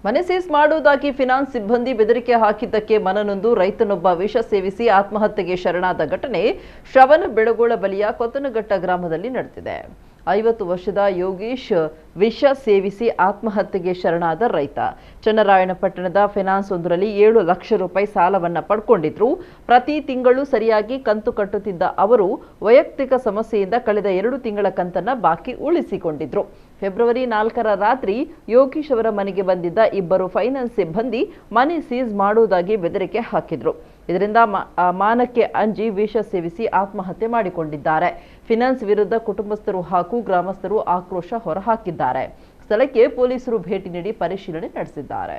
ಮನೆ ಸೀಸ್ ಮಾಡುವುದಾಗಿ ಫಿನಾನ್ಸ್ ಸಿಬ್ಬಂದಿ ಬೆದರಿಕೆ ಹಾಕಿದ್ದಕ್ಕೆ ಮನನೊಂದು ರೈತನೊಬ್ಬ ವಿಷ ಸೇವಿಸಿ ಆತ್ಮಹತ್ಯೆಗೆ ಶರಣಾದ ಘಟನೆ ಶ್ರವಣಬೆಳಗೊಳ ಬಳಿಯ ಕೊತ್ತನಘಟ್ಟ ಗ್ರಾಮದಲ್ಲಿ ನಡೆದಿದೆ. 50 ವರ್ಷದ ಯೋಗೀಶ್ ವಿಷ ಸೇವಿಸಿ ಆತ್ಮಹತ್ಯೆಗೆ ಶರಣಾದ ರೈತ. ಚನ್ನರಾಯಣಪಟ್ಟಣದ ಫೈನಾನ್ಸ್ ಒಂದರಲ್ಲಿ 7 ಲಕ್ಷ ರೂಪಾಯಿ ಸಾಲವನ್ನ ಪಡ್ಕೊಂಡಿದ್ರು. ಪ್ರತಿ ತಿಂಗಳು ಸರಿಯಾಗಿ ಕಂತು ಕಟ್ಟುತ್ತಿದ್ದ ಅವರು ವೈಯಕ್ತಿಕ ಸಮಸ್ಯೆಯಿಂದ ಕಳೆದ 2 ತಿಂಗಳ ಕಂತನ್ನ ಬಾಕಿ ಉಳಿಸಿಕೊಂಡಿದ್ರು. ಫೆಬ್ರವರಿ 4ರ ರಾತ್ರಿ ಯೋಗೀಶ್ ಅವರ ಮನೆಗೆ ಬಂದಿದ್ದ ಇಬ್ಬರು ಫೈನಾನ್ಸ್ ಸಿಬ್ಬಂದಿ ಮನೆ ಸೀಸ್ ಮಾಡುವುದಾಗಿ ಬೆದರಿಕೆ ಹಾಕಿದ್ರು. ಇದರಿಂದ ಮಾನಕ್ಕೆ ಅಂಜಿ ವಿಷ ಸೇವಿಸಿ ಆತ್ಮಹತ್ಯೆ ಮಾಡಿಕೊಂಡಿದ್ದಾರೆ. ಫಿನಾನ್ಸ್ ವಿರುದ್ಧ ಕುಟುಂಬಸ್ಥರು ಹಾಗೂ ಗ್ರಾಮಸ್ಥರು ಆಕ್ರೋಶ ಹೊರಹಾಕಿದ್ದಾರೆ. ಸ್ಥಳಕ್ಕೆ ಪೊಲೀಸರು ಭೇಟಿ ನೀಡಿ ಪರಿಶೀಲನೆ ನಡೆಸಿದ್ದಾರೆ.